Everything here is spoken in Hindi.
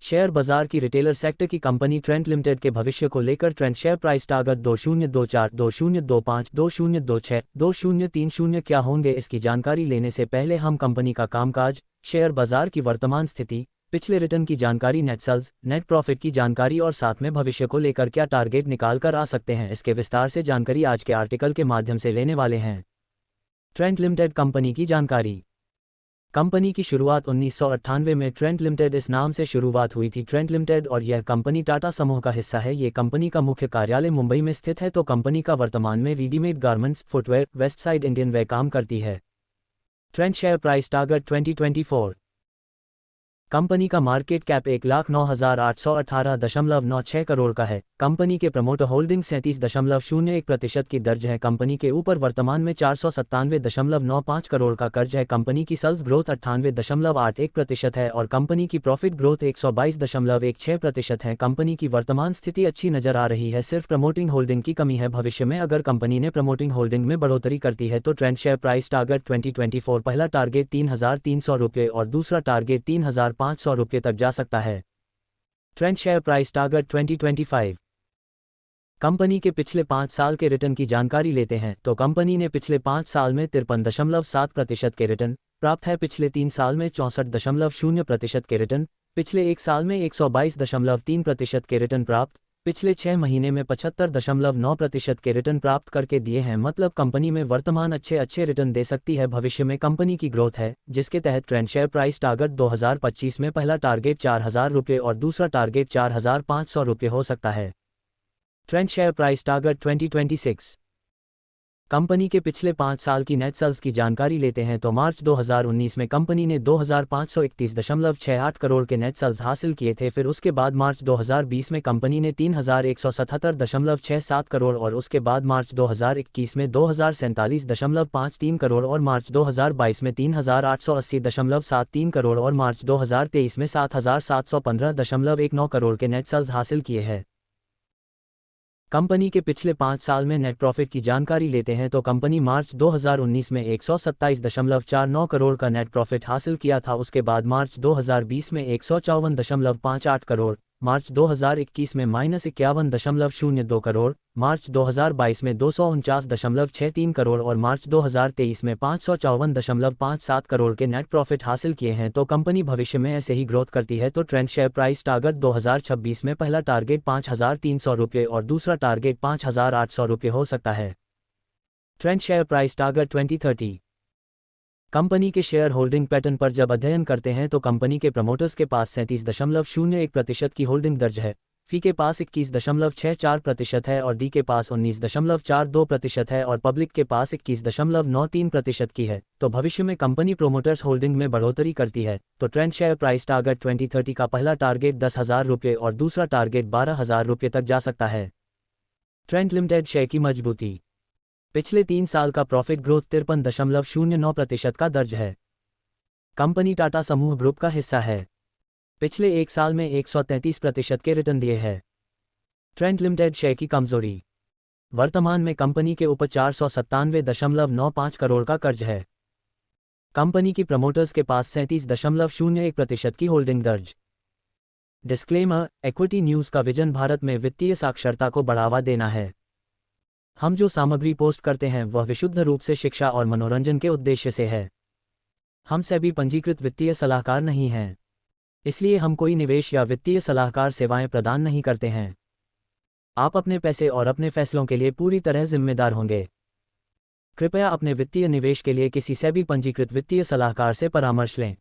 शेयर बाजार की रिटेलर सेक्टर की कंपनी ट्रेंट लिमिटेड के भविष्य को लेकर ट्रेंट शेयर प्राइस टारगेट 2024, 2025, 2026, 2030 क्या होंगे, इसकी जानकारी लेने से पहले हम कंपनी का कामकाज, शेयर बाजार की वर्तमान स्थिति, पिछले रिटर्न की जानकारी, नेट सेल्स, नेट प्रॉफिट की जानकारी और साथ में भविष्य को लेकर क्या टारगेट निकाल कर आ सकते हैं, इसके विस्तार से जानकारी आज के आर्टिकल के माध्यम से लेने वाले हैं। ट्रेंट लिमिटेड कंपनी की जानकारी। कंपनी की शुरुआत 1998 में ट्रेंट लिमिटेड इस नाम से शुरुआत हुई थी। ट्रेंट लिमिटेड और यह कंपनी टाटा समूह का हिस्सा है। ये कंपनी का मुख्य कार्यालय मुंबई में स्थित है। तो कंपनी का वर्तमान में readymade garments, footwear, west side Indian way काम करती है। Trent share price target 2024। Company का मार्केट कैप 1,09,818.96 करोड़ का है। कंपनी के प्रमोटर होल्डिंग 37.01% की दर्ज है। कंपनी के ऊपर वर्तमान में 497.95 करोड़ का कर्ज है। कंपनी की सेल्स ग्रोथ 98.81% है और कंपनी की प्रॉफिट ग्रोथ 122.16% है। कंपनी की वर्तमान स्थिति अच्छी नजर आ रही है, सिर्फ प्रमोटिंग होल्डिंग की कमी है। भविष्य में अगर कंपनी ने प्रमोटिंग होल्डिंग में बढ़ोतरी करती है तो ट्रेंट शेयर प्राइस टारगेट 2024 पहला टारगेट 3,300 रुपये और दूसरा टारगेट 3,500 रुपये तक जा सकता है। Trent share price target 2025। Company के पिछले 5 साल के रिटर्न की जानकारी लेते हैं तो कंपनी ने पिछले 5 साल में 53.7% के रिटर्न प्राप्त है। पिछले 3 साल में 64.0% के रिटर्न, पिछले 1 साल में 122.3% के रिटर्न प्राप्त, पिछले 6 महीने में 75.9% के रिटर्न प्राप्त करके दिए हैं। मतलब कंपनी में वर्तमान अच्छे रिटर्न दे सकती है। भविष्य में कंपनी की ग्रोथ है, जिसके तहत ट्रेंट शेयर प्राइस टारगेट 2025 में पहला टारगेट 4,000 रुपये और दूसरा टारगेट 4,500 रुपये हो सकता है। Trent share price target 2026। Company के पिछले 5 साल की नेट सेल्स की जानकारी लेते हैं तो मार्च 2019 में कंपनी ने 2,531.68 करोड़ के नेट सेल्स हासिल किए थे। फिर उसके बाद मार्च 2020 में कंपनी ने 3,177.67 करोड़ और उसके बाद मार्च 2021 में 2,047.53 करोड़ और मार्च 2022 में 3,880.73 करोड़ और मार्च 2023 में 7,715.19 करोड़ के नेट सेल्स हासिल किए हैं। कंपनी के पिछले 5 साल में नेट प्रॉफिट की जानकारी लेते हैं तो कंपनी मार्च 2019 में 127.49 करोड़ का नेट प्रॉफिट हासिल किया था। उसके बाद मार्च 2020 में 154.58 करोड़, मार्च 2021 में -51.02 करोड़, मार्च 2022 में 249.63 करोड़ और मार्च 2023 में 554.57 करोड़ के नेट प्रॉफिट हासिल किए हैं। तो कंपनी भविष्य में ऐसे ही ग्रोथ करती है तो ट्रेंट शेयर प्राइस टारगेट 2026 में पहला टारगेट 5,300 रुपये और दूसरा टारगेट 5,800 रुपये हो सकता है। Trent share price target 2030। Company के शेयर होल्डिंग पैटर्न पर जब अध्ययन करते हैं तो कंपनी के प्रमोटर्स के पास 37.01% की होल्डिंग दर्ज है, फी के पास 21.64% है और डी के पास 19.42% है और पब्लिक के पास 21.93% की है। तो भविष्य में कंपनी प्रोमोटर्स होल्डिंग में बढ़ोतरी करती है तो ट्रेंट शेयर प्राइस टारगेट 2030 का पहला टारगेट 10,000 रुपये और दूसरा टारगेट 12,000 रुपये तक जा सकता है। ट्रेंट लिमिटेड शेयर की मजबूती। पिछले 3 साल का प्रॉफिट ग्रोथ 53.09% का दर्ज है। कंपनी टाटा समूह ग्रुप का हिस्सा है। पिछले 1 साल में 133% के रिटर्न दिए हैं। ट्रेंट लिमिटेड शेयर की कमजोरी। वर्तमान में कंपनी के ऊपर 497.95 करोड़ का कर्ज है। कंपनी की प्रमोटर्स के पास 37.01% की होल्डिंग दर्ज। डिस्क्लेमर, इक्विटी न्यूज़ का विजन भारत में वित्तीय साक्षरता को बढ़ावा देना है। हम जो सामग्री पोस्ट करते हैं वह विशुद्ध रूप से शिक्षा और मनोरंजन के उद्देश्य से है। हम सेबी पंजीकृत वित्तीय सलाहकार नहीं हैं, इसलिए हम कोई निवेश या वित्तीय सलाहकार सेवाएं प्रदान नहीं करते हैं। आप अपने पैसे और अपने फैसलों के लिए पूरी तरह जिम्मेदार होंगे। कृपया अपने वित्तीय निवेश के लिए किसी सेबी पंजीकृत वित्तीय सलाहकार से परामर्श लें।